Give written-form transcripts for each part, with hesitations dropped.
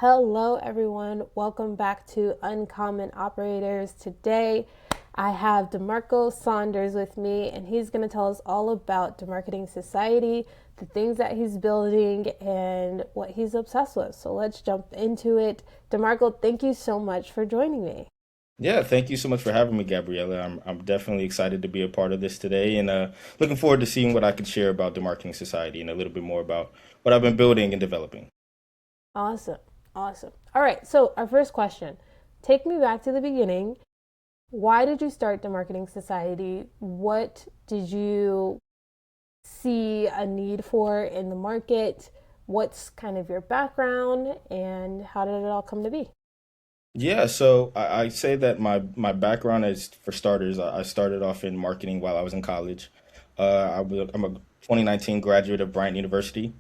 Hello, everyone. Welcome back to Uncommon Operators. Today, I have DeMarco Saunders with me, and he's going to tell us all about DeMarketing Society, the things that he's building, and what he's obsessed with. So let's jump into it. DeMarco, thank you so much for joining me. Yeah, thank you so much for having me, Gabriella. I'm definitely excited to be a part of this today, and looking forward to seeing what I can share about the marketing society and a little bit more about what I've been building and developing. Awesome. Awesome. All right. So, our first question, take me back to the beginning. Why did you start DeMarketing Society? What did you see a need for in the market? What's kind of your background and how did it all come to be? Yeah, so I say that my background is, for starters, I started off in marketing while I was in college. I'm a 2019 graduate of Bryant University.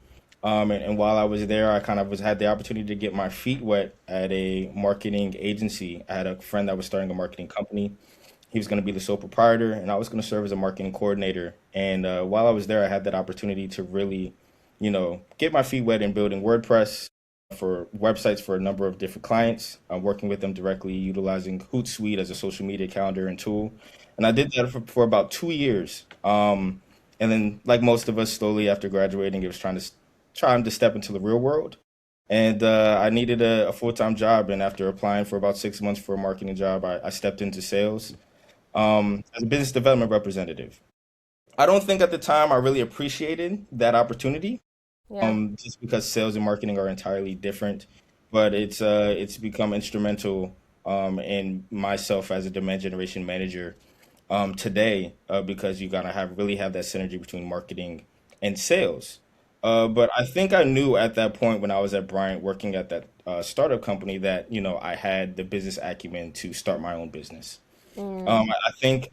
And while I was there, I kind of had the opportunity to get my feet wet at a marketing agency. I had a friend that was starting a marketing company. He was going to be the sole proprietor, and I was going to serve as a marketing coordinator. And while I was there, I had that opportunity to really, get my feet wet in building WordPress for websites for a number of different clients. I'm working with them directly, utilizing Hootsuite as a social media calendar and tool. And I did that for about 2 years. And then, like most of us, slowly after graduating, it was trying to step into the real world. And I needed a full-time job. And after applying for about 6 months for a marketing job, I stepped into sales as a business development representative. I don't think at the time I really appreciated that opportunity, Yeah. just because sales and marketing are entirely different. But it's become instrumental in myself as a demand generation manager today, because you gotta have that synergy between marketing and sales. But I think I knew at that point when I was at Bryant working at that startup company that I had the business acumen to start my own business. Mm,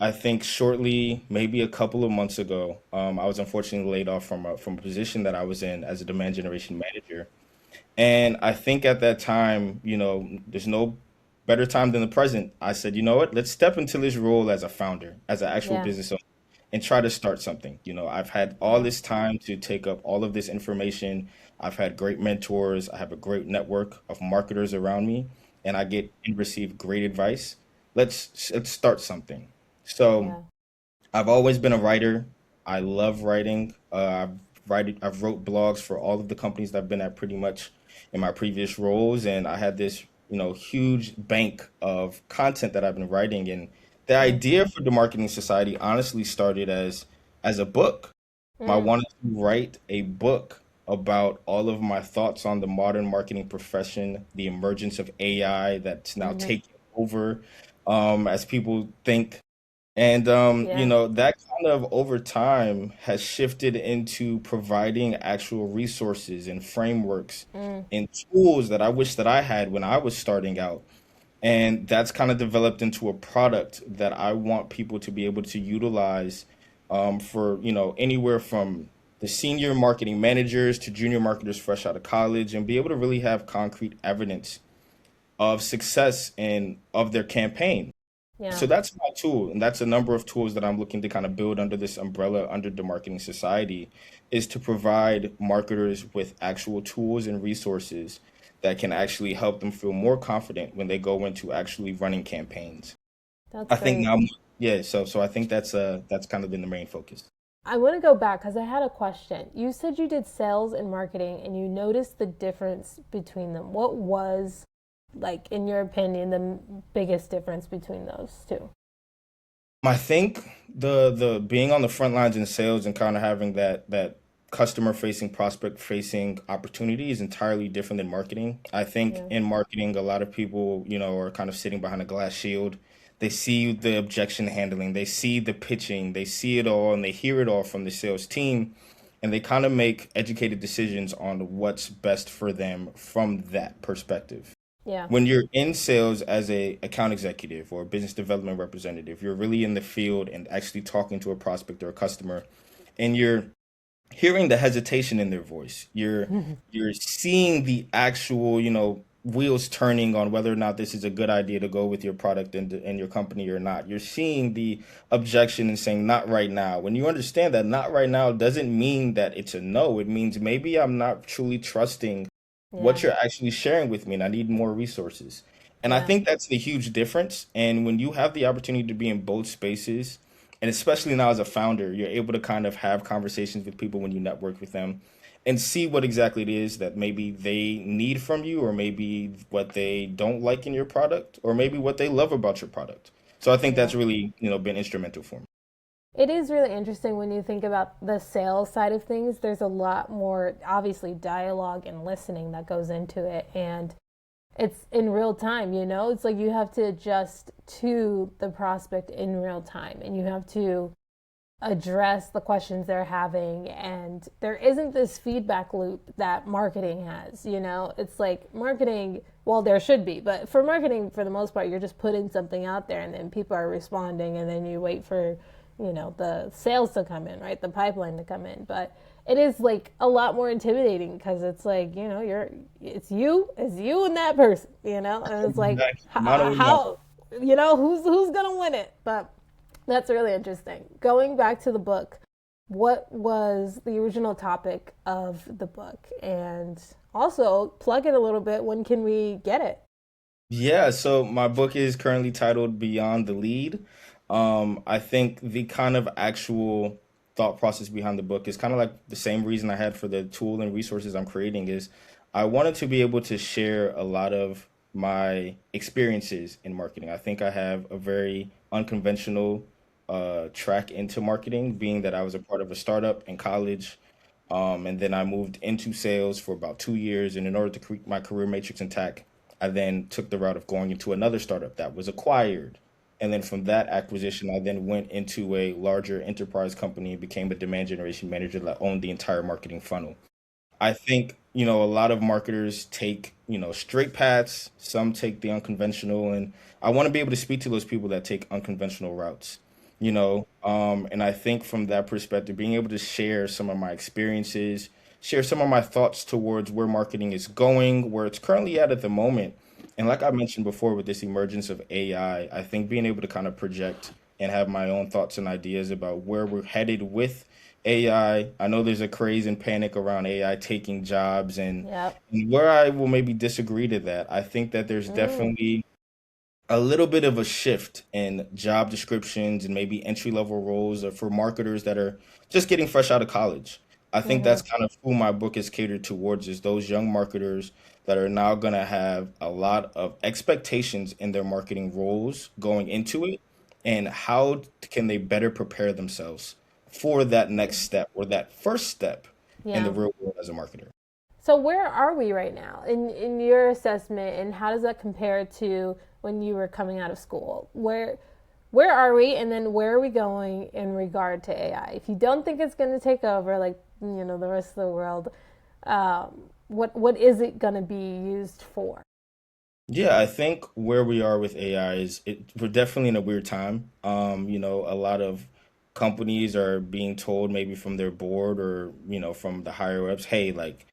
I think shortly, maybe a couple of months ago, I was unfortunately laid off from a position that I was in as a demand generation manager. And I think at that time, there's no better time than the present. I said, you know what? Let's step into this role as a founder, as an actual yeah. business owner, and try to start something. I've had all Yeah. this time to take up all of this information. I've had great mentors. I have a great network of marketers around me, and I get and receive great advice. Let's start something. So Yeah. I've always been a writer. I love writing. I've wrote blogs for all of the companies that I've been at pretty much in my previous roles, and I had this, huge bank of content that I've been writing. And the Mm, idea for the Marketing Society honestly started as a book. I mm, wanted to write a book about all of my thoughts on the modern marketing profession, the emergence of AI that's now mm-hmm. taking over, as people think. And Yeah. that kind of over time has shifted into providing actual resources and frameworks Mm, and tools that I wish that I had when I was starting out. And that's kind of developed into a product that I want people to be able to utilize, for, anywhere from the senior marketing managers to junior marketers fresh out of college, and be able to really have concrete evidence of success and of their campaign. yeah. So that's my tool, and that's a number of tools that I'm looking to kind of build under this umbrella, under the Marketing Society, is to provide marketers with actual tools and resources that can actually help them feel more confident when they go into actually running campaigns. That's I think great. now, yeah, so I think that's kind of been the main focus. I want to go back because I had a question. You said you did sales and marketing and you noticed the difference between them. What was, like, in your opinion, the biggest difference between those two? I think the being on the front lines in sales and kind of having that customer facing, prospect facing opportunity is entirely different than marketing. I think Yeah. in marketing, a lot of people, are kind of sitting behind a glass shield. They see the objection handling, they see the pitching, they see it all, and they hear it all from the sales team, and they kind of make educated decisions on what's best for them from that perspective. Yeah. When you're in sales as a account executive or a business development representative, you're really in the field and actually talking to a prospect or a customer, and you're hearing the hesitation in their voice. You're seeing the actual, wheels turning on whether or not this is a good idea to go with your product and your company or not. You're seeing the objection and saying not right now. When you understand that not right now doesn't mean that it's a no, it means maybe I'm not truly trusting what Yeah. you're actually sharing with me, and I need more resources. And I Yeah. think that's the huge difference. And when you have the opportunity to be in both spaces, and especially now as a founder, you're able to kind of have conversations with people when you network with them and see what exactly it is that maybe they need from you, or maybe what they don't like in your product, or maybe what they love about your product. So I think Yeah. that's really, been instrumental for me. It is really interesting when you think about the sales side of things. There's a lot more, obviously, dialogue and listening that goes into it. And it's in real time, you know? It's like you have to adjust to the prospect in real time and you have to address the questions they're having. And there isn't this feedback loop that marketing has, you know? It's like marketing, well, there should be, but for marketing, for the most part, you're just putting something out there and then people are responding and then you wait for, the sales to come in, right? The pipeline to come in. But it is like a lot more intimidating because it's like, it's you and that person, and it's like, Exactly. Not only that. how, who's gonna win it? But that's really interesting. Going back to the book, what was the original topic of the book? And also, plug it a little bit. When can we get it? Yeah, so my book is currently titled Beyond the Lead. I think the kind of actual thought process behind the book is kind of like the same reason I had for the tool and resources I'm creating is I wanted to be able to share a lot of my experiences in marketing. I think I have a very unconventional track into marketing, being that I was a part of a startup in college. And then I moved into sales for about 2 years. And in order to keep my career matrix intact, I then took the route of going into another startup that was acquired. And then from that acquisition, I then went into a larger enterprise company and became a demand generation manager that owned the entire marketing funnel. I think, a lot of marketers take, straight paths, some take the unconventional, and I want to be able to speak to those people that take unconventional routes, and I think from that perspective, being able to share some of my experiences, share some of my thoughts towards where marketing is going, where it's currently at the moment. And like I mentioned before, with this emergence of AI, I think being able to kind of project and have my own thoughts and ideas about where we're headed with AI. I know there's a craze and panic around AI taking jobs, Yep. and where I will maybe disagree to that, I think that there's Mm, definitely a little bit of a shift in job descriptions and maybe entry level roles for marketers that are just getting fresh out of college. I think mm-hmm. that's kind of who my book is catered towards, is those young marketers that are now going to have a lot of expectations in their marketing roles going into it, and how can they better prepare themselves for that next step or that first step in the Yeah. real world as a marketer. So where are we right now in your assessment, and how does that compare to when you were coming out of school? Where are we, and then where are we going in regard to AI? If you don't think it's going to take over, like the rest of the world, what is it going to be used for? Yeah, I think where we are with AI is we're definitely in a weird time. A lot of companies are being told maybe from their board or, from the higher ups, hey, like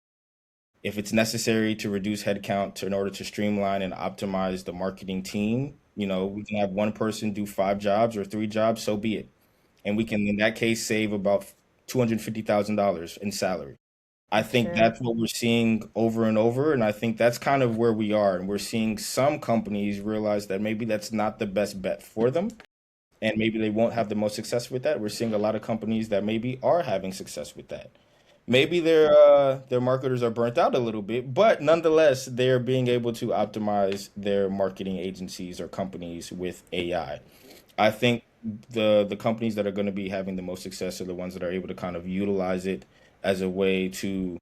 if it's necessary to reduce headcount in order to streamline and optimize the marketing team, we can have one person do 5 jobs or 3 jobs, so be it. And we can, in that case, save about $250,000 in salary. I think Sure. that's what we're seeing over and over, and I think that's kind of where we are. And we're seeing some companies realize that maybe that's not the best bet for them, and maybe they won't have the most success with that. We're seeing a lot of companies that maybe are having success with that. Maybe their marketers are burnt out a little bit, but nonetheless, they're being able to optimize their marketing agencies or companies with AI. I think the companies that are going to be having the most success are the ones that are able to kind of utilize it as a way to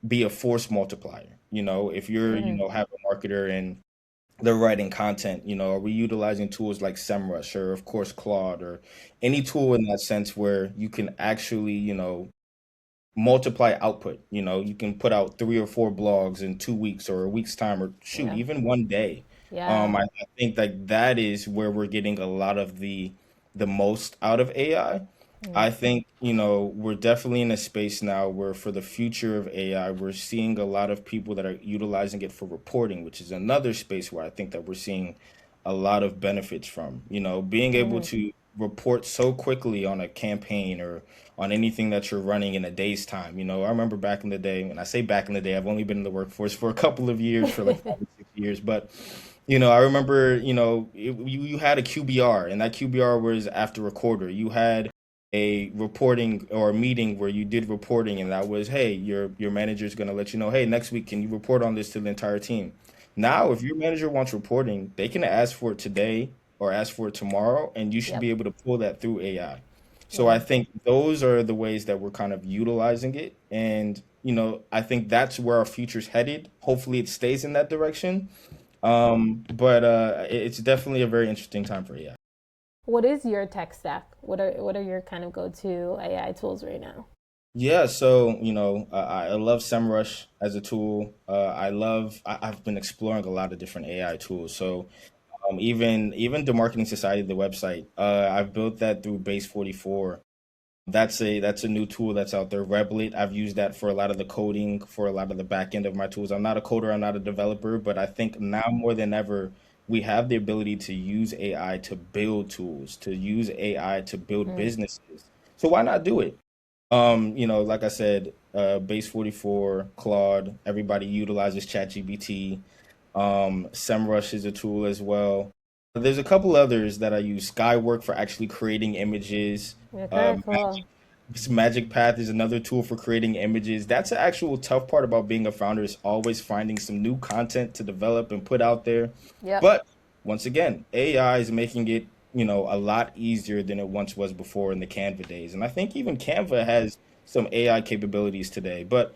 be a force multiplier. If you're, Mm-hmm. have a marketer and they're writing content, are we utilizing tools like SEMrush or of course Claude or any tool in that sense where you can actually, multiply output. You can put out 3 or 4 blogs in 2 weeks or a week's time, or shoot, Yeah. even one day. Yeah. I think like that is where we're getting a lot of the most out of AI. I Mm. think, we're definitely in a space now where for the future of AI, we're seeing a lot of people that are utilizing it for reporting, which is another space where I think that we're seeing a lot of benefits from, being able Mm-hmm. to report so quickly on a campaign or on anything that you're running in a day's time. I remember back in the day, and I say back in the day, I've only been in the workforce for a couple of years, for like 5 or 6 years, but I remember, you had a QBR, and that QBR was after a quarter. You had a reporting or a meeting where you did reporting, and that was, hey, your manager's going to let you know, hey, next week, can you report on this to the entire team? Now, if your manager wants reporting, they can ask for it today or ask for it tomorrow, and you should Yep. be able to pull that through AI. So I Yeah. think those are the ways that we're kind of utilizing it. And, I think that's where our future's headed. Hopefully it stays in that direction. But it's definitely a very interesting time for AI. What is your tech stack? What are your kind of go-to AI tools right now? Yeah, so I love SEMrush as a tool. I've been exploring a lot of different AI tools. So even the Marketing Society, the website, I've built that through Base 44. That's a new tool that's out there. Replit, I've used that for a lot of the coding, for a lot of the back end of my tools. I'm not a coder, I'm not a developer, but I think now more than ever, we have the ability to use AI to build tools, to use AI to build Mm. businesses. So why not do it? Like I said, Base 44, Claude, everybody utilizes ChatGPT. SEMrush is a tool as well. There's a couple others that I use. Skywork for actually creating images. Okay, Magic, cool. Magic Path is another tool for creating images. That's the actual tough part about being a founder is always finding some new content to develop and put out there. Yep. But once again, AI is making it, a lot easier than it once was before in the Canva days. And I think even Canva has some AI capabilities today. But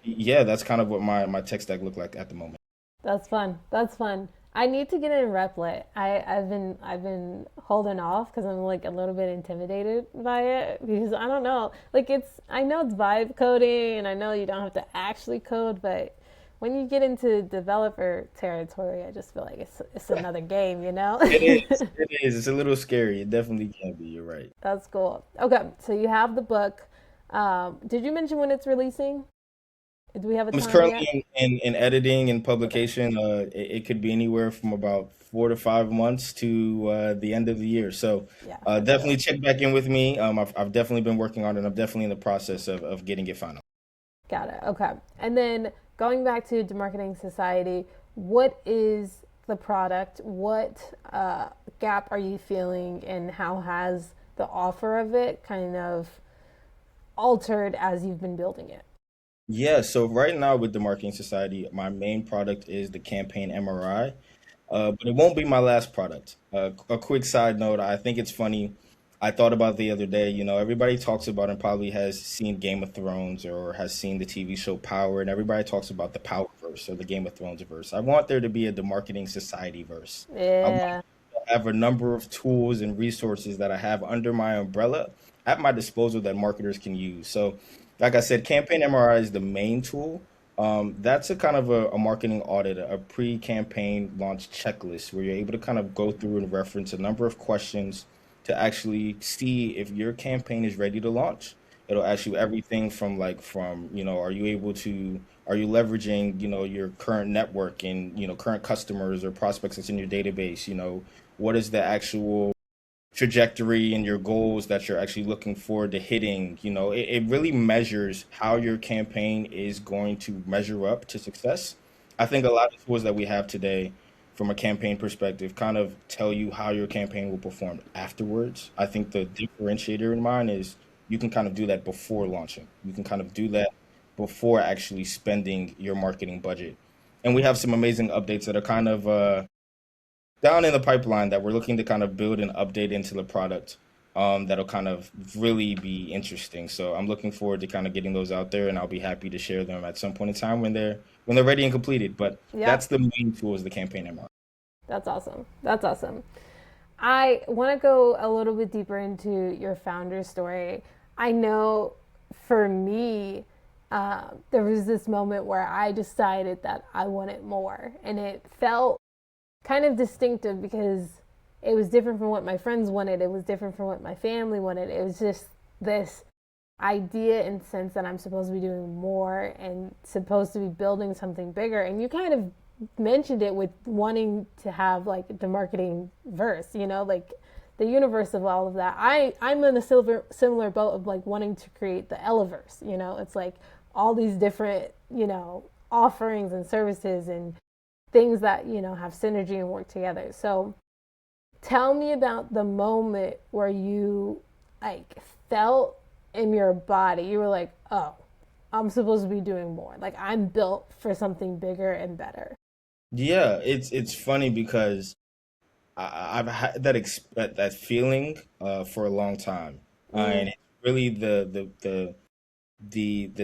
yeah, that's kind of what my tech stack look like at the moment. That's fun. That's fun. I need to get in Replit. I've been holding off because I'm like a little bit intimidated by it because I don't know. Like I know it's vibe coding and I know you don't have to actually code, but when you get into developer territory, I just feel like it's another game, you know? It is. It is. It's a little scary. It definitely can be. You're right. That's cool. Okay, so you have the book. Did you mention when it's releasing? Do we have a It's time yet? currently in editing and Okay. publication. It could be anywhere from about 4 to 5 months to the end of the year. So Yeah, that's definitely cool. check back in with me. I've definitely been working on it. I'm definitely in the process of getting it final. Got it. Okay. And then going back to Marketing Society, what is the product? What gap are you feeling, and how has the offer of it kind of altered as you've been building it? Yeah, so right now with the Marketing Society, my main product is the campaign MRI. But it won't be my last product. A quick side note, I think it's funny. I thought about the other day, everybody talks about and probably has seen Game of Thrones or has seen the TV show Power, and everybody talks about the Power verse or the Game of Thrones verse. I want there to be a the Marketing Society verse. I want Yeah. to have a number of tools and resources that I have under my umbrella at my disposal that marketers can use. So, like I said, Campaign MRI is the main tool. That's a kind of a marketing audit, a pre-campaign launch checklist where you're able to kind of go through and reference a number of questions to actually see if your campaign is ready to launch. It'll ask you everything from, are you leveraging, your current network and, current customers or prospects that's in your database, what is the actual trajectory and your goals that you're actually looking forward to hitting. It really measures how your campaign is going to measure up to success. I think a lot of tools that we have today from a campaign perspective kind of tell you how your campaign will perform afterwards. I think the differentiator in mine is you can kind of do that before launching. You can kind of do that before actually spending your marketing budget. And we have some amazing updates that are kind of down in the pipeline that we're looking to kind of build and update into the product, that'll kind of really be interesting. So I'm looking forward to kind of getting those out there, and I'll be happy to share them at some point in time when they're ready and completed. But that's Yep. the main tool is the campaign MR. That's awesome. That's awesome. I want to go a little bit deeper into your founder story. I know for me, there was this moment where I decided that I wanted more, and it felt kind of distinctive because it was different from what my friends wanted. It was different from what my family wanted. It was just this idea and sense that I'm supposed to be doing more and supposed to be building something bigger. And you kind of mentioned it with wanting to have like the marketing verse, like the universe of all of that. I'm in a similar boat of like wanting to create the Eleverse. It's like all these different offerings and services and things that have synergy and work together. So tell me about the moment where you like felt in your body, you were like, oh, I'm supposed to be doing more. Like I'm built for something bigger and better. Yeah, it's funny because I've had that feeling for a long time, Mm, and it's really the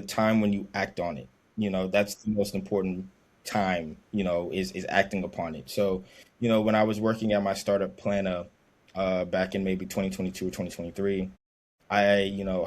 time when you act on it. That's the most important time. Is acting upon it. So, when I was working at my startup planner, back in maybe 2022 or 2023, I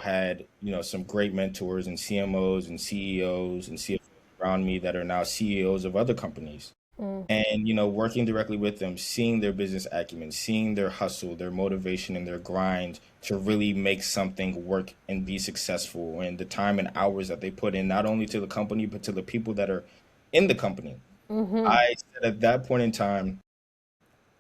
had some great mentors and CMOs and CEOs and CFOs around me that are now CEOs of other companies. mm, And working directly with them, seeing their business acumen, seeing their hustle, their motivation, and their grind to really make something work and be successful, and the time and hours that they put in, not only to the company, but to the people that are in the company. mm-hmm, I said at that point in time,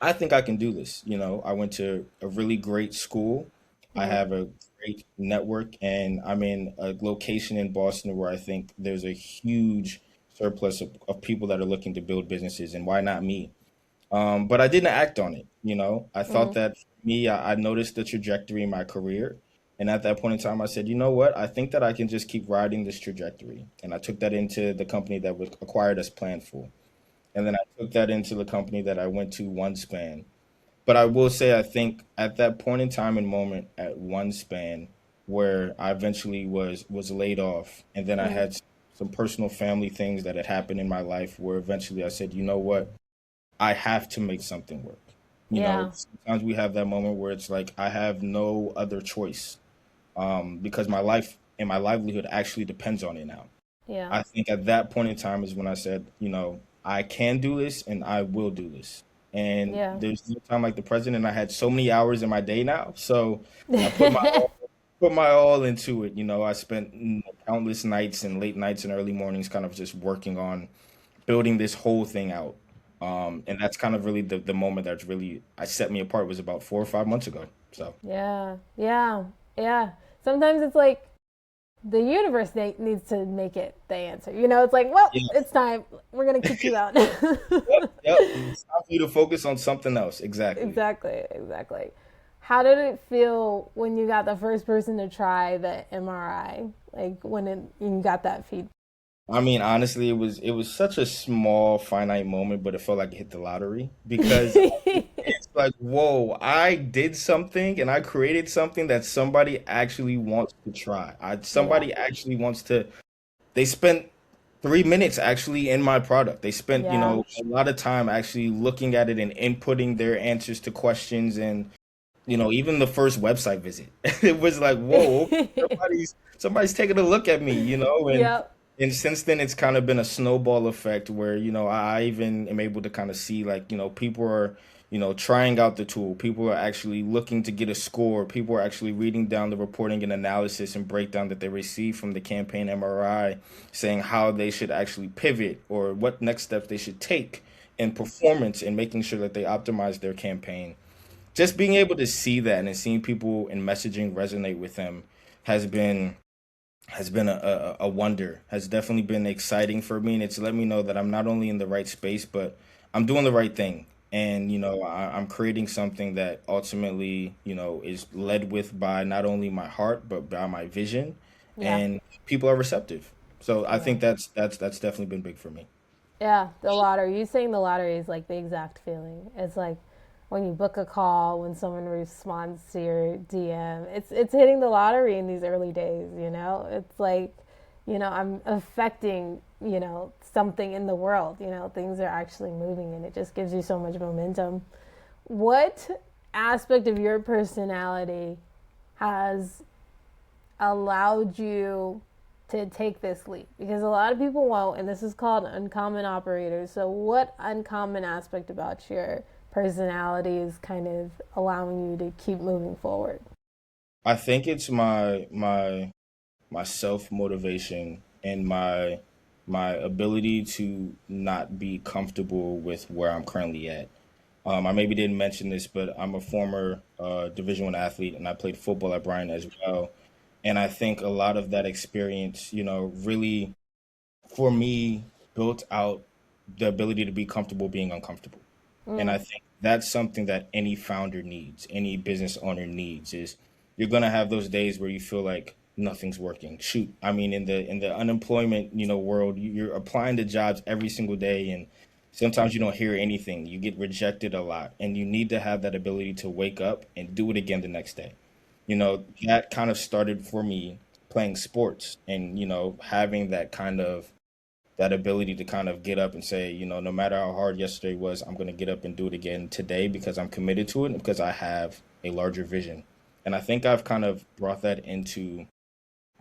I think I can do this. I went to a really great school. I mm, have a great network, and I'm in a location in Boston where I think there's a huge surplus of people that are looking to build businesses, and why not me? But I didn't act on it. I thought mm, that for me, I noticed the trajectory in my career. And at that point in time, I said, you know what? I think that I can just keep riding this trajectory. And I took that into the company that was acquired as Planful. And then I took that into the company that I went to, OneSpan. But I will say, I think at that point in time and moment at OneSpan, where I eventually was laid off, and then I mm. had some personal family things that had happened in my life, where eventually I said, you know what? I have to make something work. Yeah, Sometimes we have that moment where it's like I have no other choice, because my life and my livelihood actually depends on it now. yeah, I think at that point in time is when I said, I can do this and I will do this. And yeah. there's no time like the present, and I had so many hours in my day now. So I put my all into it. I spent countless nights and late nights and early mornings kind of just working on building this whole thing out. And that's kind of really the moment that's really I set me apart was about 4 or 5 months ago. So Yeah, yeah, yeah. Sometimes it's like the universe needs to make it the answer. It's like, well, yeah, it's time. We're gonna kick you out. yep, yep. It's time for you to focus on something else. Exactly. Exactly, exactly. How did it feel when you got the first person to try the MRI? Like you got that feedback? I mean, honestly, it was such a small, finite moment, but it felt like it hit the lottery because it's like, whoa, I did something and I created something that somebody actually wants to try. Yeah, Somebody actually wants to. They spent 3 minutes actually in my product. They spent, yeah. a lot of time actually looking at it and inputting their answers to questions, and even the first website visit. It was like, whoa, okay, somebody's taking a look at me, and Yep. since then it's kind of been a snowball effect where, I even am able to kind of see like, people are, trying out the tool. People are actually looking to get a score. People are actually reading down the reporting and analysis and breakdown that they receive from the campaign MRI, saying how they should actually pivot or what next steps they should take in performance and making sure that they optimize their campaign. Just being able to see that and seeing people and messaging resonate with them has been a wonder. Has definitely been exciting for me, and it's let me know that I'm not only in the right space, but I'm doing the right thing. And I'm creating something that ultimately is led with by not only my heart but by my vision, Yeah. and people are receptive. So I Yeah. think that's definitely been big for me. Yeah, the lottery. You saying the lottery is like the exact feeling. It's like when you book a call, when someone responds to your DM. It's hitting the lottery in these early days. It's like, I'm affecting, something in the world. Things are actually moving and it just gives you so much momentum. What aspect of your personality has allowed you to take this leap? Because a lot of people won't, and this is called uncommon operators. So, what uncommon aspect about your personality is kind of allowing you to keep moving forward? I think it's my self motivation and my ability to not be comfortable with where I'm currently at. I maybe didn't mention this, but I'm a former Division One athlete, and I played football at Bryant as well. And I think a lot of that experience, really for me built out the ability to be comfortable being uncomfortable. And I think that's something that any founder needs, any business owner needs is you're gonna have those days where you feel like nothing's working. Shoot, I mean, in the unemployment, world, you're applying to jobs every single day, and sometimes you don't hear anything. You get rejected a lot, and you need to have that ability to wake up and do it again the next day. That kind of started for me playing sports and, having that ability to kind of get up and say, no matter how hard yesterday was, I'm going to get up and do it again today because I'm committed to it and because I have a larger vision. And I think I've kind of brought that into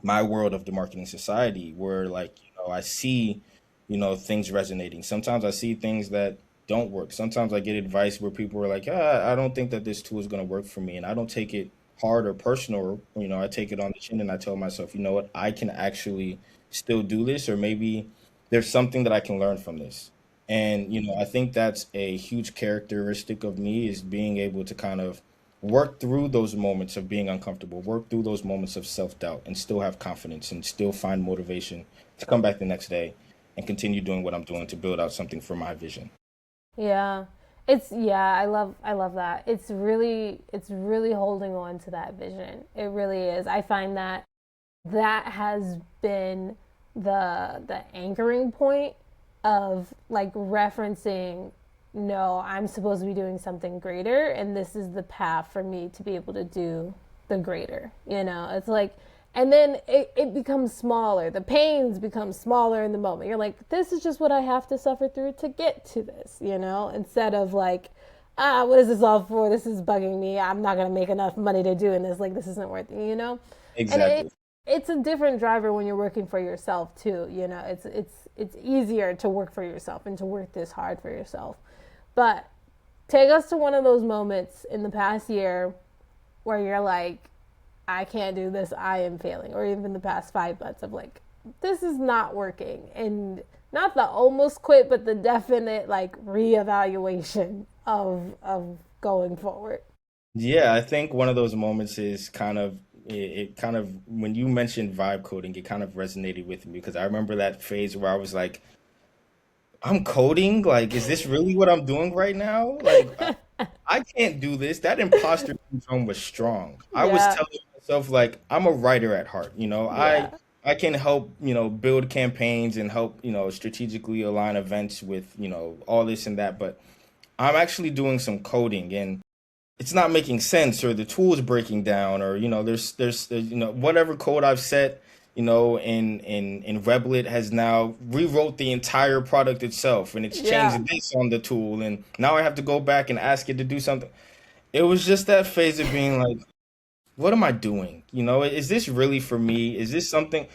my world of the marketing society where, like, I see, things resonating. Sometimes I see things that don't work. Sometimes I get advice where people are like, I don't think that this tool is going to work for me. And I don't take it hard or personal. I take it on the chin and I tell myself, you know what, I can actually still do this, or maybe there's something that I can learn from this. And, I think that's a huge characteristic of me is being able to kind of work through those moments of being uncomfortable, work through those moments of self-doubt and still have confidence and still find motivation to come back the next day and continue doing what I'm doing to build out something for my vision. Yeah. I love that. It's really holding on to that vision. It really is. I find that has been the anchoring point of like referencing, no, I'm supposed to be doing something greater and this is the path for me to be able to do the greater. It's like, and then it becomes smaller. The pains become smaller in the moment. You're like, this is just what I have to suffer through to get to this, instead of like, what is this all for? This is bugging me. I'm not going to make enough money to doing this. Like, this isn't worth it. And Exactly. it's a different driver when you're working for yourself too. It's easier to work for yourself and to work this hard for yourself. But take us to one of those moments in the past year where you're like, I can't do this, I am failing, or even the past 5 months of like, this is not working, and not the almost quit, but the definite like reevaluation of going forward. Yeah, I think one of those moments is it kind of when you mentioned vibe coding, it kind of resonated with me because I remember that phase where I was like, I'm coding, like, is this really what I'm doing right now? Like, I can't do this. That imposter syndrome was strong. I was Yeah, telling myself like I'm a writer at heart. yeah, I can help, build campaigns and help, strategically align events with, all this and that, but I'm actually doing some coding and it's not making sense, or the tool is breaking down, or there's whatever code I've set, in Replit has now rewrote the entire product itself, and it's yeah. changed this on the tool, and now I have to go back and ask it to do something. It was just that phase of being like, what am I doing? Is this really for me? Is this something?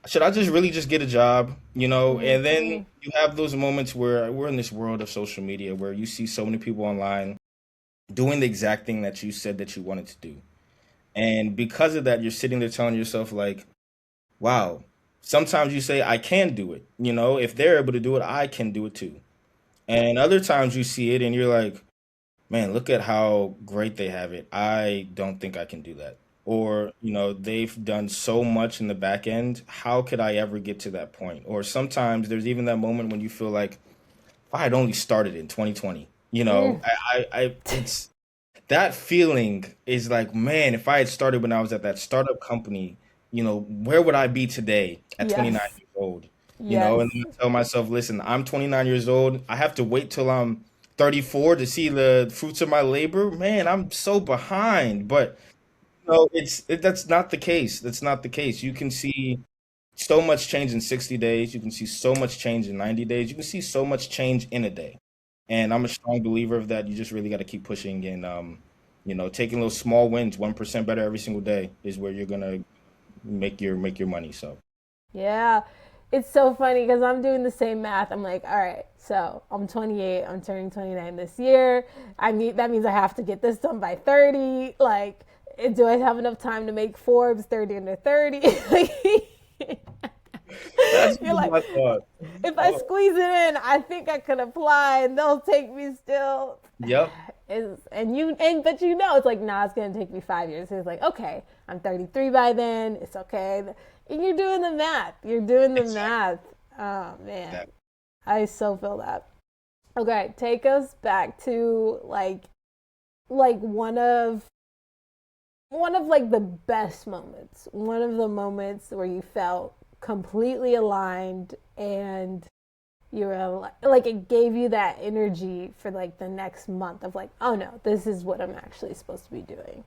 Should I just really just get a job? And then Mm-hmm. you have those moments where we're in this world of social media where you see so many people online doing the exact thing that you said that you wanted to do. And because of that, you're sitting there telling yourself, like, wow, sometimes you say, I can do it. If they're able to do it, I can do it too. And other times you see it and you're like, man, look at how great they have it. I don't think I can do that. Or, they've done so much in the back end. How could I ever get to that point? Or sometimes there's even that moment when you feel like, if I had only started in 2020, Mm. it's that feeling is like, man, if I had started when I was at that startup company, where would I be today at 29 Yes, years old? yes, And then I tell myself, listen, I'm 29 years old. I have to wait till I'm 34 to see the fruits of my labor. Man, I'm so behind. But that's not the case. That's not the case. You can see so much change in 60 days. You can see so much change in 90 days. You can see so much change in a day. And I'm a strong believer of that. You just really got to keep pushing and taking those small wins, 1% better every single day is where you're gonna make your money. So yeah. It's so funny because I'm doing the same math. I'm like, all right, so I'm 28. I'm turning 29 this year. That means I have to get this done by 30. Like, do I have enough time to make Forbes 30 under 30? That's You're like, what I thought. if I Oh, squeeze it in, I think I could apply and they'll take me still. yep. But you know it's like, nah, it's gonna take me 5 years. So it's like, okay, I'm 33 by then, it's okay. And you're doing the math. You're doing the Exactly. math. Oh man. Exactly. I so feel that. Okay, take us back to like one of like the best moments. One of the moments where you felt completely aligned and you were like it gave you that energy for like the next month of like, oh no, this is what I'm actually supposed to be doing.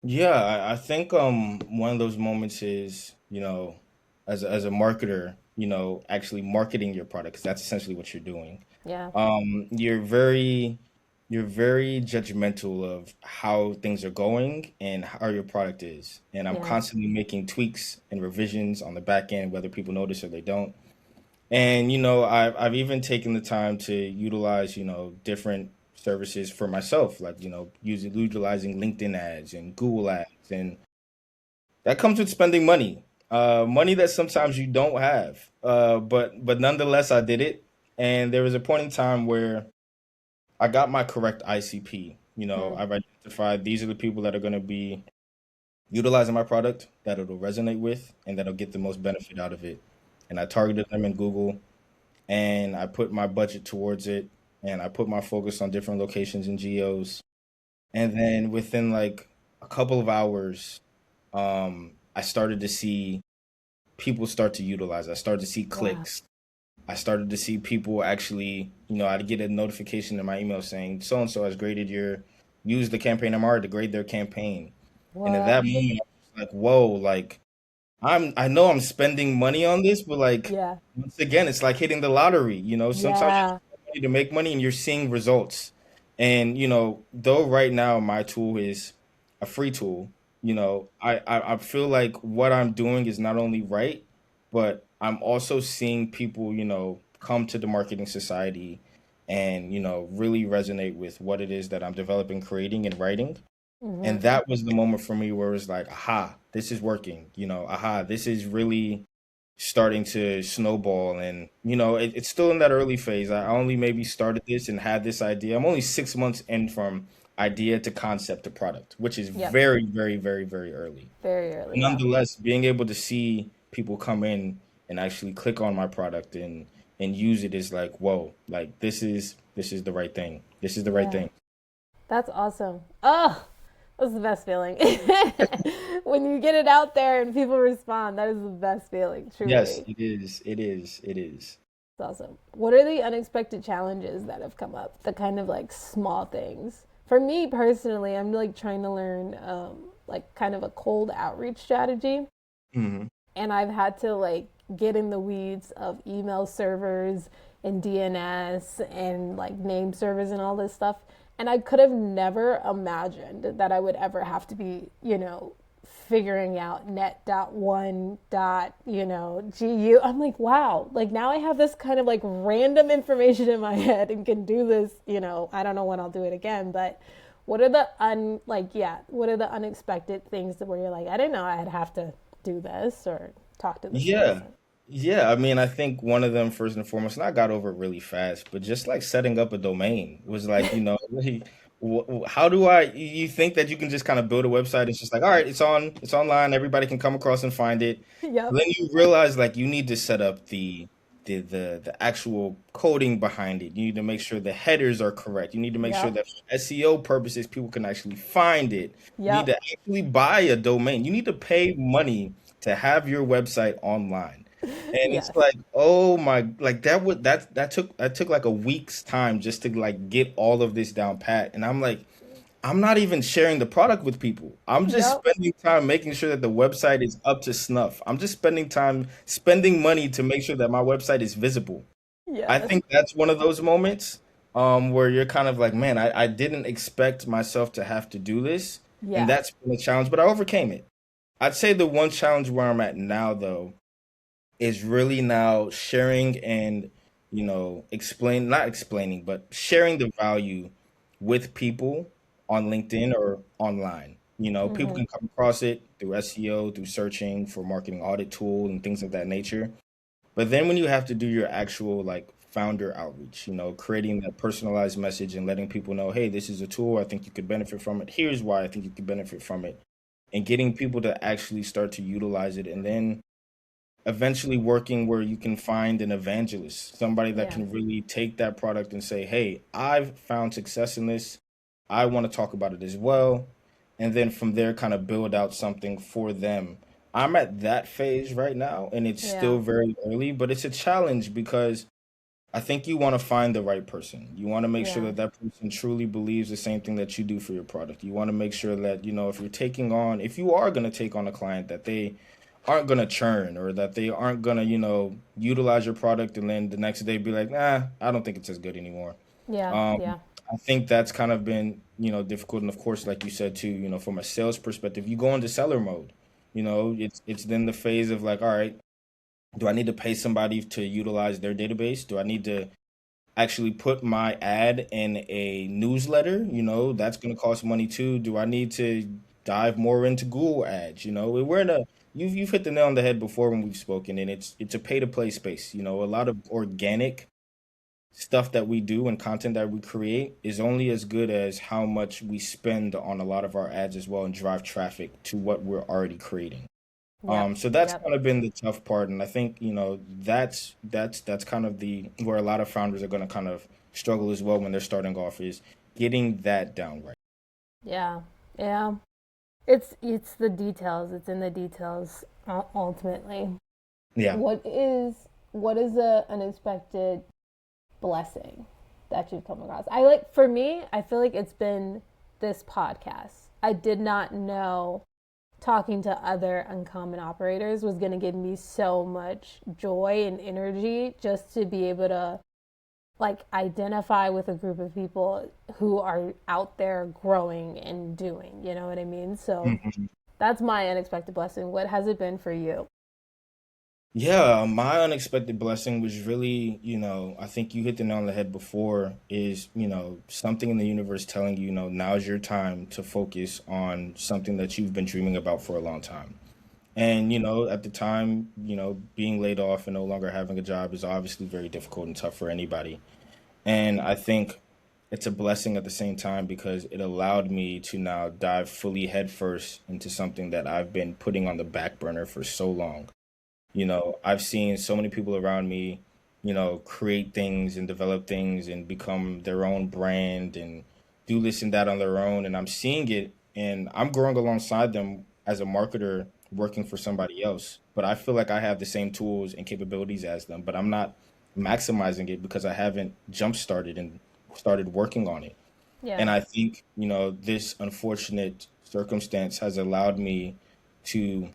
Yeah, I think one of those moments is, as a marketer, actually marketing your product because that's essentially what you're doing. Yeah. You're very judgmental of how things are going and how your product is. And I'm Yeah. constantly making tweaks and revisions on the back end, whether people notice or they don't. And I've even taken the time to utilize different services for myself, like utilizing LinkedIn ads and Google ads, and that comes with spending money, money that sometimes you don't have. But nonetheless, I did it, and there was a point in time where I got my correct ICP. Mm. I've identified these are the people that are going to be utilizing my product, that it'll resonate with, and that'll get the most benefit out of it. And I targeted them in Google, and I put my budget towards it, and I put my focus on different locations and geos. And then within like a couple of hours, I started to see people start to utilize. I started to see Wow. clicks. I started to see people actually, I'd get a notification in my email saying so and so has graded use the campaign MR to grade their campaign. And at What? that moment, I was like, whoa, like I know I'm spending money on this, but like Yeah. once again, it's like hitting the lottery. Sometimes you Yeah. spend money to make money and you're seeing results. And though right now my tool is a free tool, I feel like what I'm doing is not only right, but I'm also seeing people, come to the marketing society and, really resonate with what it is that I'm developing, creating, and writing. Hmm. And that was the moment for me where it was like, aha, this is working. Aha, this is really starting to snowball. And, it's still in that early phase. I only maybe started this and had this idea. I'm only 6 months in from idea to concept to product, which is Yep. very, very, very, very early. Very early. Yeah. Nonetheless, being able to see people come in and actually click on my product and use it is like, whoa, like this is the right thing. This is the right Yeah. thing. That's awesome. Oh, that's the best feeling. When you get it out there and people respond, that is the best feeling, Yes, truly. it is. It is. It is. It's awesome. What are the unexpected challenges that have come up? The kind of like small things. For me personally, I'm like trying to learn like kind of a cold outreach strategy. Hmm. And I've had to like get in the weeds of email servers and DNS and like name servers and all this stuff. And I could have never imagined that I would ever have to be, figuring out net.1 dot, gu. I'm like, wow, like now I have this kind of like random information in my head and can do this, I don't know when I'll do it again, but what are the unexpected things that where you're like, I didn't know I'd have to do this or talk to this Yeah. person. Yeah. I mean, I think one of them first and foremost, and I got over it really fast, but just like setting up a domain was like, really, how do you think that you can just kind of build a website? It's just like, all right, it's online, everybody can come across and find it. Yep. Then you realize like you need to set up the actual coding behind it. You need to make sure the headers are correct. You need to make sure Yep. that for SEO purposes, people can actually find it. You need Yep. to actually buy a domain. You need to pay money to have your website online. And it's Yes. like, oh my, like that took like a week's time just to like get all of this down pat. And I'm like, I'm not even sharing the product with people. I'm just Yep. spending time making sure that the website is up to snuff. I'm just spending time spending money to make sure that my website is visible. I Yes. think that's one of those moments where you're kind of like, man, I didn't expect myself to have to do this. And Yeah. that's been a challenge, but I overcame it. I'd say the one challenge where I'm at now, though, is really now sharing and not explaining but sharing the value with people on LinkedIn or online. People Hmm. can come across it through SEO, through searching for marketing audit tool and things of that nature. But then when you have to do your actual like founder outreach, creating that personalized message and letting people know, hey, this is a tool. I think you could benefit from it. Here's why I think you could benefit from it. And getting people to actually start to utilize it. And then eventually working where you can find an evangelist, somebody that Yeah. can really take that product and say, hey, I've found success in this. I want to talk about it as well. And then from there, kind of build out something for them. I'm at that phase right now, and it's Yeah. still very early, but it's a challenge because I think you want to find the right person. You want to make sure Yeah. that that person truly believes the same thing that you do for your product. You want to make sure that, if you are going to take on a client, that they aren't going to churn or that they aren't going to, utilize your product and then the next day be like, nah, I don't think it's as good anymore. Yeah. Um, Yeah. I think that's kind of been, difficult. And of course, like you said too, from a sales perspective, you go into seller mode. It's then the phase of like, all right, do I need to pay somebody to utilize their database? Do I need to actually put my ad in a newsletter? That's going to cost money too. Do I need to dive more into Google ads? We're in a you've hit the nail on the head before when we've spoken, and it's a pay to play space. A lot of organic stuff that we do and content that we create is only as good as how much we spend on a lot of our ads as well and drive traffic to what we're already creating. Yep. So that's Yep. kind of been the tough part, and I think that's kind of the where a lot of founders are going to kind of struggle as well when they're starting off is getting that down right. Yeah. Yeah. It's the details. It's in the details ultimately. Yeah. What is a unexpected blessing that you've come across? I like for me, I feel like it's been this podcast. I did not know talking to other uncommon operators was going to give me so much joy and energy just to be able to like identify with a group of people who are out there growing and doing, you know what I mean? So Mhm. that's my unexpected blessing. What has it been for you? Yeah, my unexpected blessing was really, I think you hit the nail on the head before, is, something in the universe telling you, now's your time to focus on something that you've been dreaming about for a long time. And, at the time, being laid off and no longer having a job is obviously very difficult and tough for anybody. And I think it's a blessing at the same time because it allowed me to now dive fully headfirst into something that I've been putting on the back burner for so long. I've seen so many people around me, create things and develop things and become their own brand and do this and that on their own. And I'm seeing it and I'm growing alongside them as a marketer working for somebody else. But I feel like I have the same tools and capabilities as them, but I'm not maximizing it because I haven't jump started and started working on it. Yeah. And I think, this unfortunate circumstance has allowed me to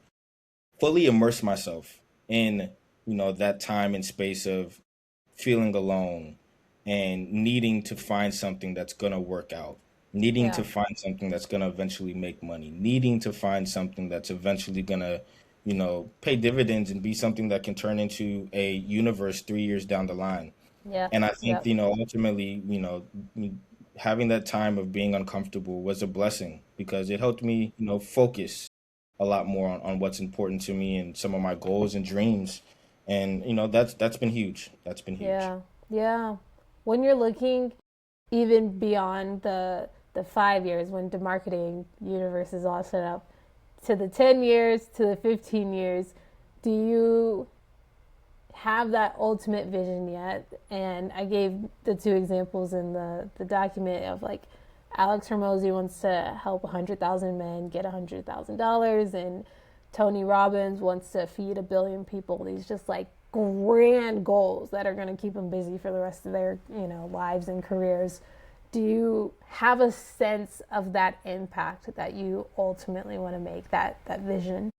fully immerse myself in that time and space of feeling alone and needing to find something that's going to work out, needing Yeah. to find something that's going to eventually make money, needing to find something that's eventually going to pay dividends and be something that can turn into a universe 3 years down the line. Yep. And I think, Yep. ultimately, having that time of being uncomfortable was a blessing because it helped me, focus a lot more on what's important to me and some of my goals and dreams. And, that's been huge. That's been huge. Yeah. Yeah. When you're looking even beyond the 5 years when the marketing universe is all set up to the 10 years to the 15 years, do you have that ultimate vision yet? And I gave the two examples in the document of like Alex Hermosi wants to help 100,000 men get $100,000, and Tony Robbins wants to feed 1 billion people. These just like grand goals that are going to keep them busy for the rest of their lives and careers. Do you have a sense of that impact that you ultimately want to make, that vision?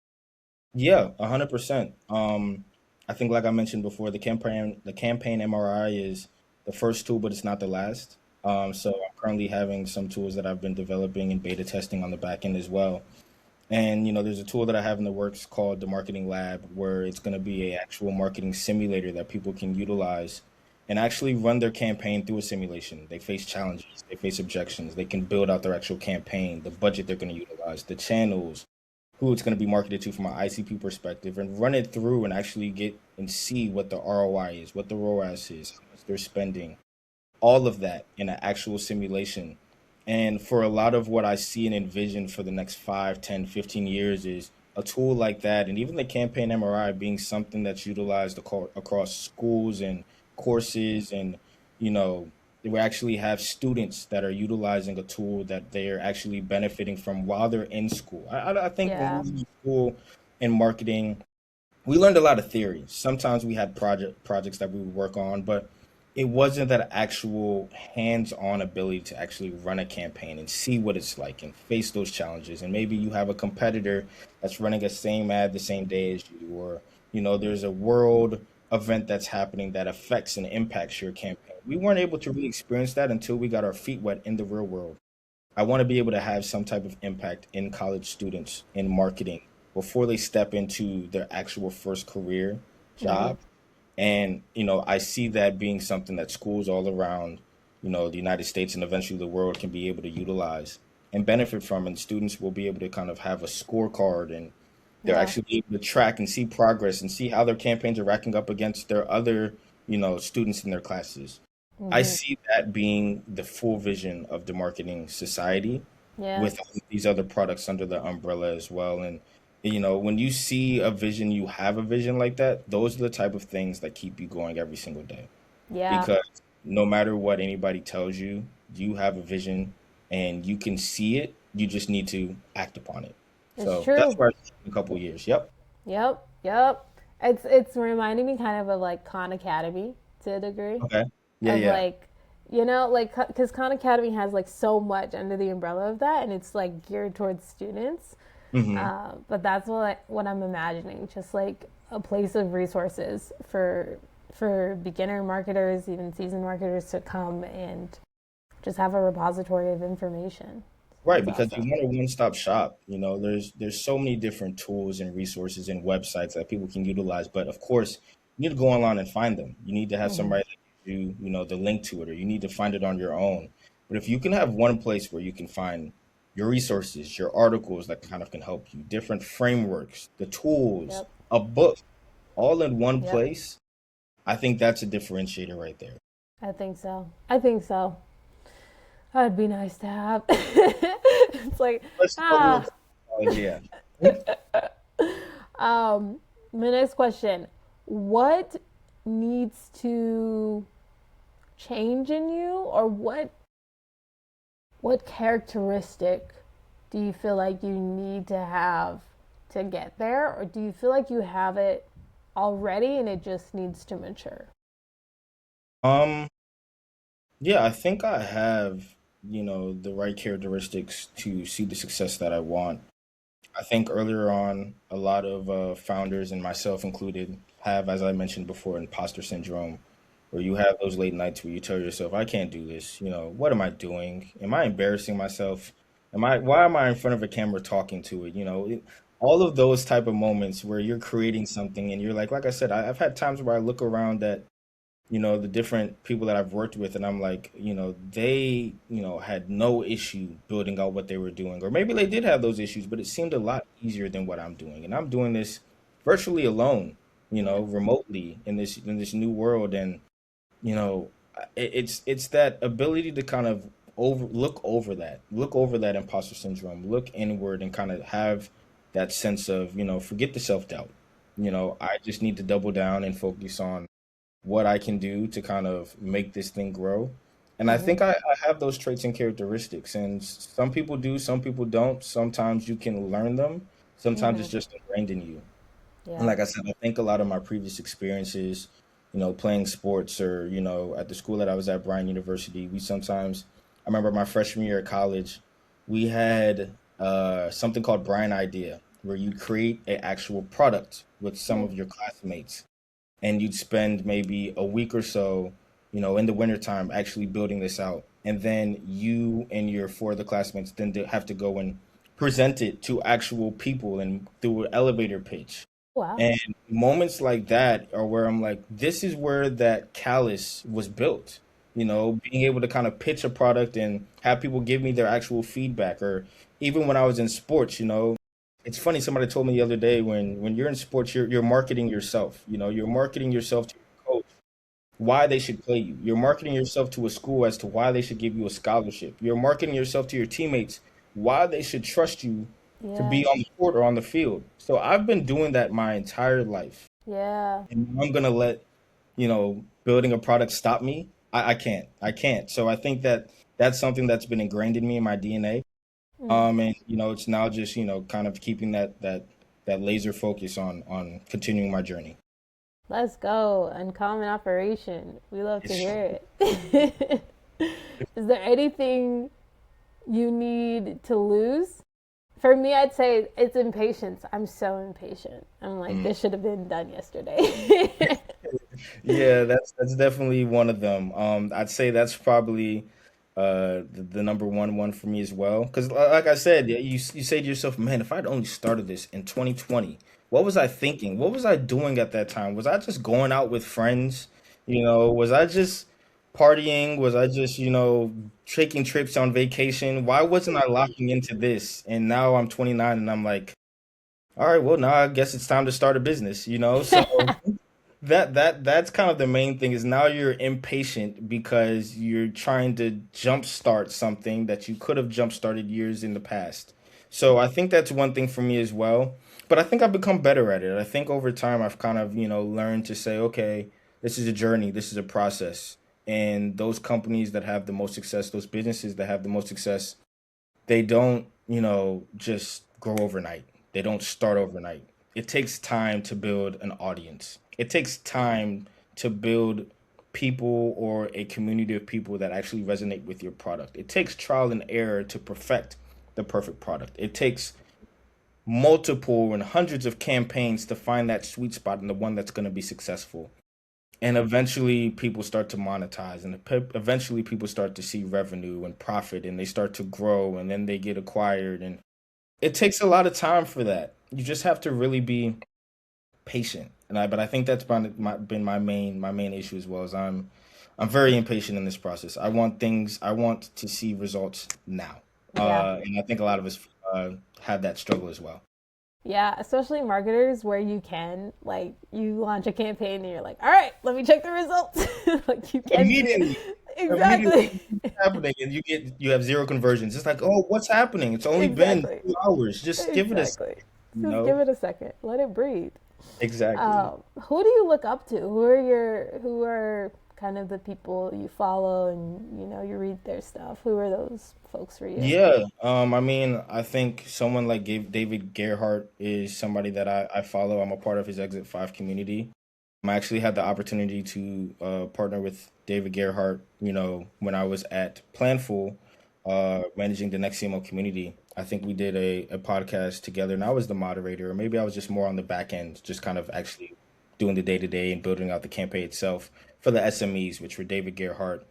Yeah, 100%. I think, like I mentioned before, the campaign MRI is the first tool, but it's not the last. So I'm currently having some tools that I've been developing and beta testing on the back end as well. And there's a tool that I have in the works called the Marketing Lab, where it's going to be a actual marketing simulator that people can utilize and actually run their campaign through a simulation. They face challenges, they face objections, they can build out their actual campaign, the budget they're going to utilize, the channels, who it's going to be marketed to from an ICP perspective, and run it through and actually get and see what the ROI is, what the ROAS is, how much they're spending, all of that in an actual simulation. And for a lot of what I see and envision for the next 5, 10, 15 years is a tool like that. And even the campaign MRI being something that's utilized across schools and courses. And, you know, we actually have students that are utilizing a tool that they're actually benefiting from while they're in school. I think when we Yeah. were in school in marketing, we learned a lot of theory. Sometimes we had projects that we would work on, but it wasn't that actual hands-on ability to actually run a campaign and see what it's like and face those challenges. And maybe you have a competitor that's running a same ad the same day as you, or there's a world event that's happening that affects and impacts your campaign. We weren't able to really experience that until we got our feet wet in the real world. I want to be able to have some type of impact in college students in marketing before they step into their actual first career Hmm. job. And, I see that being something that schools all around, the United States and eventually the world can be able to utilize and benefit from. And students will be able to kind of have a scorecard, and they're Yeah. actually able to track and see progress and see how their campaigns are racking up against their other, students in their classes. I Hmm. see that being the full vision of the marketing society Yeah. with all of these other products under the umbrella as well. And when you see a vision, you have a vision like that, those are the type of things that keep you going every single day. Yeah. Because no matter what anybody tells you, you have a vision and you can see it. You just need to act upon it. It's So that's true. where I see it in a couple of years. Yep. Yep. Yep. It's reminding me kind of like Khan Academy to a degree. Okay. Yeah, Of yeah. like, like, because Khan Academy has like so much under the umbrella of that, and it's like geared towards students. Hmm. But that's what I'm imagining, just like a place of resources for beginner marketers, even seasoned marketers to come and just have a repository of information. Right, That's because you awesome. want a one-stop shop. There's so many different tools and resources and websites that people can utilize, but of course, you need to go online and find them. You need to have Hmm. somebody that gives you, the link to it, or you need to find it on your own. But if you can have one place where you can find your resources, your articles that kind of can help you, different frameworks, the tools, Yep. a book, all in one Yep. place, I think that's a differentiator right there. I think so. I think so. That'd be nice to have. It's like, Let's go ah. with technology. Yeah. Um, my next question: what needs to change in you, or what characteristic do you feel like you need to have to get there, or do you feel like you have it already and it just needs to mature? Um, Yeah, I think I have, the right characteristics to see the success that I want. I think earlier on, a lot of founders and myself included have, as I mentioned before, imposter syndrome, where you have those late nights where you tell yourself, I can't do this. What am I doing? Am I embarrassing myself? Why am I in front of a camera talking to it? All of those type of moments where you're creating something and you're like I said, I've had times where I look around at the different people that I've worked with, and I'm like, they, had no issue building out what they were doing, or maybe they did have those issues, but it seemed a lot easier than what I'm doing, and I'm doing this virtually alone, Yeah. remotely in this new world, and you know, it's that ability to kind of look over that imposter syndrome, look inward, and kind of have that sense of forget the self doubt. I just need to double down and focus on what I can do to kind of make this thing grow. And I Hmm. think I have those traits and characteristics. And some people do, some people don't. Sometimes you can learn them, sometimes it's Hmm. just ingrained in you. And Yeah. like I said, I think a lot of my previous experiences, playing sports or, at the school that I was at, Bryan University, I remember my freshman year at college, we had something called Bryan Idea, where you create an actual product with some Hmm. of your classmates and you'd spend maybe a week or so, in the wintertime actually building this out. And then you and your four other classmates then have to go and present it to actual people and through an elevator pitch. Wow. And moments like that are where I'm like, this is where that callus was built. Being able to kind of pitch a product and have people give me their actual feedback, or even when I was in sports, It's funny. Somebody told me the other day when you're in sports, you're marketing yourself. You're marketing yourself to your coach, why they should play you. You're marketing yourself to a school as to why they should give you a scholarship. You're marketing yourself to your teammates, why they should trust you to Yeah. be on the court or on the field. So I've been doing that my entire life. Yeah. And I'm gonna let, building a product stop me. I can't. I can't. So I think that that's something that's been ingrained in me in my DNA. Mm. And it's now just, kind of keeping that laser focus on continuing my journey. Let's go. Uncommon operation. We love to hear it. Is there anything you need to lose? For me, I'd say it's impatience. I'm so impatient. I'm like, Mm. this should have been done yesterday. Yeah, that's definitely one of them. I'd say that's probably the number one for me as well. Because like I said, you say to yourself, man, if I'd only started this in 2020, what was I thinking? What was I doing at that time? Was I just going out with friends? Was I just partying? Was I just, taking trips on vacation? Why wasn't I locking into this? And now I'm 29 and I'm like, all right, well, now I guess it's time to start a business. So that's kind of the main thing is now you're impatient because you're trying to jumpstart something that you could have jump started years in the past. So I think that's one thing for me as well. But I think I've become better at it. I think over time I've kind of, learned to say, okay, this is a journey, this is a process. And those companies that have the most success, those businesses that have the most success, they don't, just grow overnight. They don't start overnight. It takes time to build an audience. It takes time to build people or a community of people that actually resonate with your product. It takes trial and error to perfect the perfect product. It takes multiple and hundreds of campaigns to find that sweet spot and the one that's going to be successful. And eventually people start to monetize and eventually people start to see revenue and profit and they start to grow and then they get acquired and it takes a lot of time for that. You just have to really be patient. But I think that's been my main issue as well. Is I'm very impatient in this process. I want to see results now, Yeah. and I think a lot of us have that struggle as well. Yeah, especially marketers where you can, like, you launch a campaign and you're like, all right, let me check the results. Like, you can see it. Immediately, Exactly. immediately it's happening, and you have zero conversions. It's like, oh, what's happening? It's only been Exactly. 2 hours. Just give it a Exactly. second, you Just give know? it a second. Let it breathe. Exactly. Who do you look up to? Who are kind of the people you follow and you read their stuff? Who are those folks for you? Yeah, I mean, I think someone like David Gerhardt is somebody that I follow. I'm a part of his Exit 5 community. I actually had the opportunity to partner with David Gerhardt, when I was at Planful, managing the Next CMO community. I think we did a podcast together, and I was the moderator, or maybe I was just more on the back end, just kind of actually doing the day to day and building out the campaign itself for the SMEs, which were David Gerhardt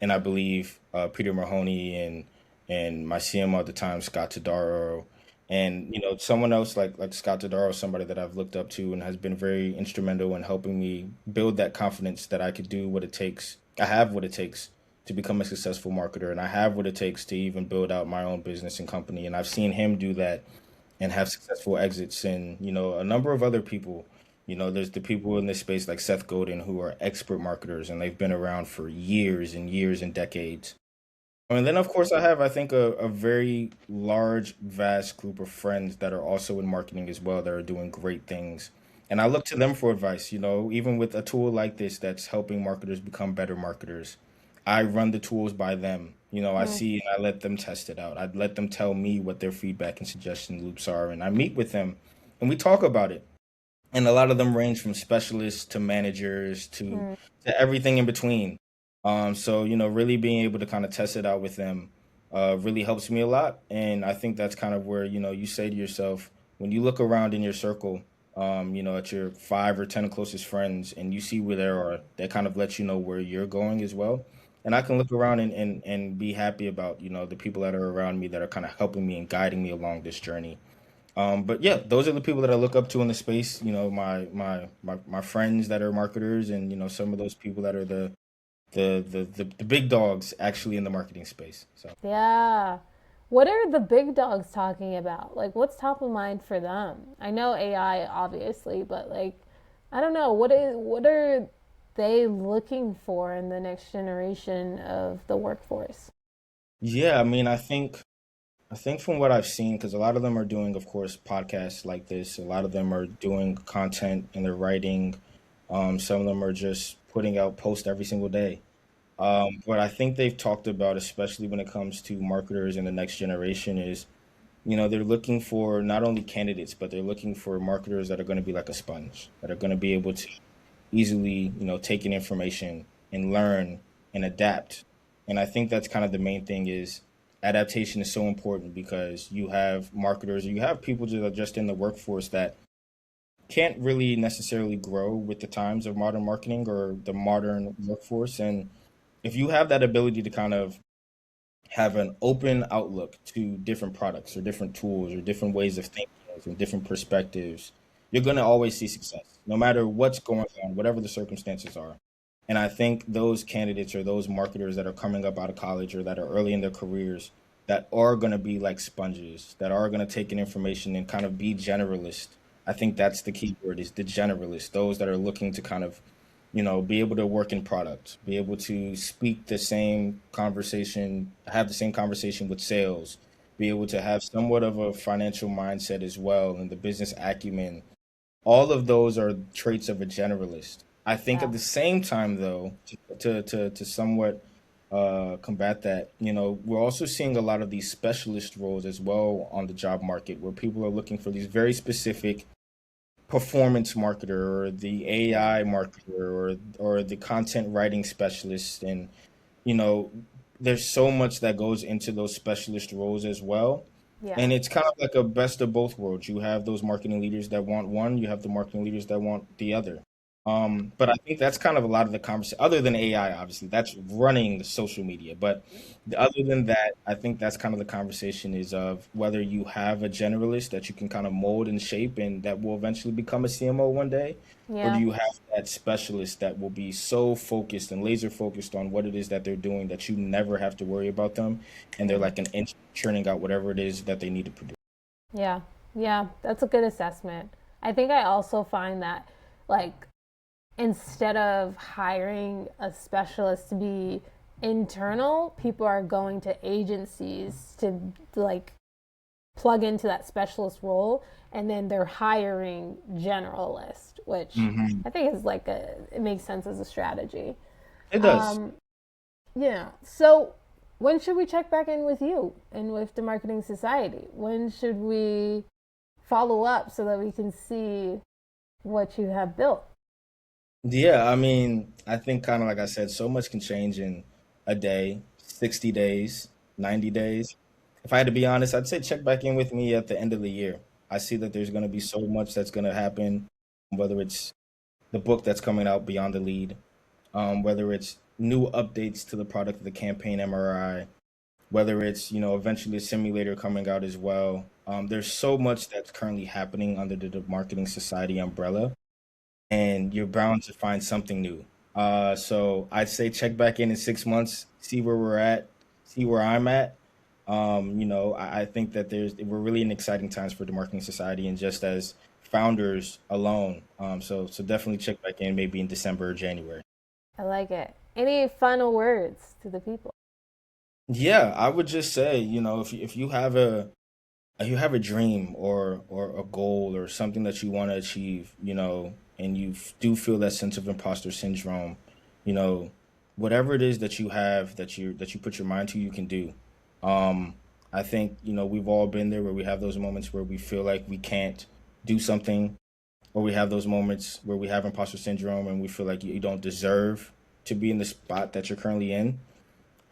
and I believe Peter Mahoney and my CMO at the time, Scott Todaro, and someone else like Scott Todaro, somebody that I've looked up to and has been very instrumental in helping me build that confidence that I could do what it takes. I have what it takes to become a successful marketer, and I have what it takes to even build out my own business and company. And I've seen him do that and have successful exits, and a number of other people. There's the people in this space like Seth Godin who are expert marketers and they've been around for years and years and decades. And then, of course, I think, a very large, vast group of friends that are also in marketing as well that are doing great things. And I look to them for advice, even with a tool like this that's helping marketers become better marketers. I run the tools by them. I Mm. see and I let them test it out. I let them tell me what their feedback and suggestion loops are. And I meet with them and we talk about it. And a lot of them range from specialists to managers Mm. to everything in between. So really being able to kind of test it out with them really helps me a lot. And I think that's kind of where you say to yourself when you look around in your circle, at your 5 or 10 closest friends, and you see where they are, that kind of lets you know where you're going as well. And I can look around and be happy about the people that are around me that are kind of helping me and guiding me along this journey. But yeah, those are the people that I look up to in the space. My friends that are marketers, and some of those people that are the big dogs actually in the marketing space. So Yeah. What are the big dogs talking about? Like, what's top of mind for them? I know AI, obviously, but like, I don't know. What are they looking for in the next generation of the workforce? Yeah, I mean, I think from what I've seen, because a lot of them are doing, of course, podcasts like this. A lot of them are doing content and they're writing. Some of them are just putting out posts every single day. But I think they've talked about, especially when it comes to marketers in the next generation, is they're looking for not only candidates, but they're looking for marketers that are going to be like a sponge, that are going to be able to easily, take in information and learn and adapt. And I think that's kind of the main thing is adaptation is so important because you have marketers, you have people that are just in the workforce that can't really necessarily grow with the times of modern marketing or the modern workforce. And if you have that ability to kind of have an open outlook to different products or different tools or different ways of thinking and different perspectives, you're going to always see success, no matter what's going on, whatever the circumstances are. And I think those candidates or those marketers that are coming up out of college or that are early in their careers that are going to be like sponges, that are going to take in information and kind of be generalist. I think that's the key word is the generalist, those that are looking to kind of be able to work in product, be able to speak the same conversation, have the same conversation with sales, be able to have somewhat of a financial mindset as well, and the business acumen. All of those are traits of a generalist. I think Yeah. at the same time, though, to somewhat combat that, we're also seeing a lot of these specialist roles as well on the job market where people are looking for these very specific performance marketer or the Yeah. AI marketer or the content writing specialist and you know there's so much that goes into those specialist roles as well. Yeah. And it's kind of like a best of both worlds. You have those marketing leaders that want one, you have the marketing leaders that want the other. But I think that's kind of a lot of the conversation, other than AI, obviously, that's running social media. But other than that, I think that's kind of the conversation is of whether you have a generalist that you can kind of mold and shape and that will eventually become a CMO one day, or do Yeah. you have that specialist that will be so focused and laser focused on what it is that they're doing that you never have to worry about them, and they're Yeah. like an engine churning out whatever it is that they need to produce. Yeah. Yeah. That's a good assessment. I think I also find that, like, instead of hiring a specialist to be internal, people are going to agencies to like plug into that specialist role, and then they're hiring generalist, which Hmm. I think is like it makes sense as a strategy. It does. Um, yeah. So when should we check back in with you and with the Marketing Society? When should we follow up so that we can see what you have built? Yeah, I mean, I think kind of like I said, so much can change in a day, 60 days, 90 days. If I had to be honest, I'd say check back in with me at the end of the year. I see that there's going to be so much that's going to happen, whether it's the book that's coming out Beyond the Lead, whether it's new updates to the product of the campaign MRI, whether it's, eventually a simulator coming out as well. There's so much that's currently happening under the Marketing Society umbrella and you're bound to find something new. So I'd say check back in 6 months, see where we're at, see where I'm at. I think that we're really in exciting times for the marketing society and just as founders alone. So definitely check back in maybe in December or January. I like it. Any final words to the people? Yeah, I would just say, if you have a dream or a goal or something that you want to achieve, and you do feel that sense of imposter syndrome, you know, whatever it is that you have that you put your mind to, you can do. Um, I think we've all been there where we have those moments where we feel like we can't do something, or we have those moments where we have imposter syndrome and we feel like you don't deserve to be in the spot that you're currently in.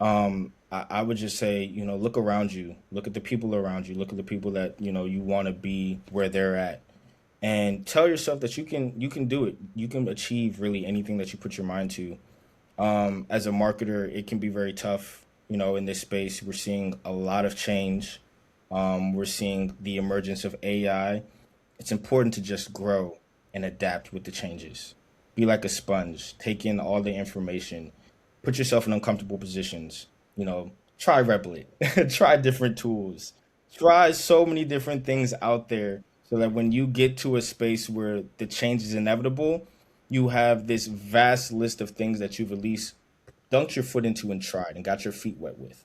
I would just say, look around you, look at the people around you, look at the people that, you want to be where they're at and tell yourself that you can do it. You can achieve really anything that you put your mind to. As a marketer, it can be very tough, in this space. We're seeing a lot of change. We're seeing the emergence of AI. It's important to just grow and adapt with the changes. Be like a sponge, take in all the information, put yourself in uncomfortable positions, you know, try Replit, try different tools, try so many different things out there so that when you get to a space where the change is inevitable, you have this vast list of things that you've at least dunked your foot into and tried and got your feet wet with.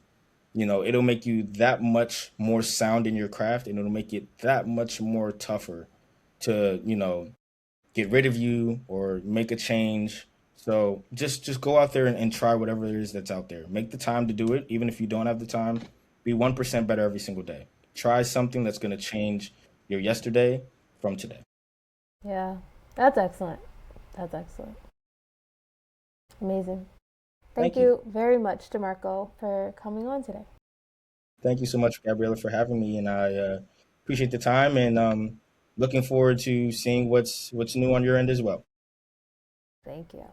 It'll make you that much more sound in your craft, and it'll make it that much more tougher to, get rid of you or make a change. So just go out there and try whatever it is that's out there. Make the time to do it, even if you don't have the time. Be 1% better every single day. Try something that's going to change your yesterday from today. Yeah, that's excellent. That's excellent. Amazing. Thank Thank you. you very much, DeMarco, for coming on today. Thank you so much, Gabriella, for having me, and I appreciate the time, and looking forward to seeing what's new on your end as well. Thank you.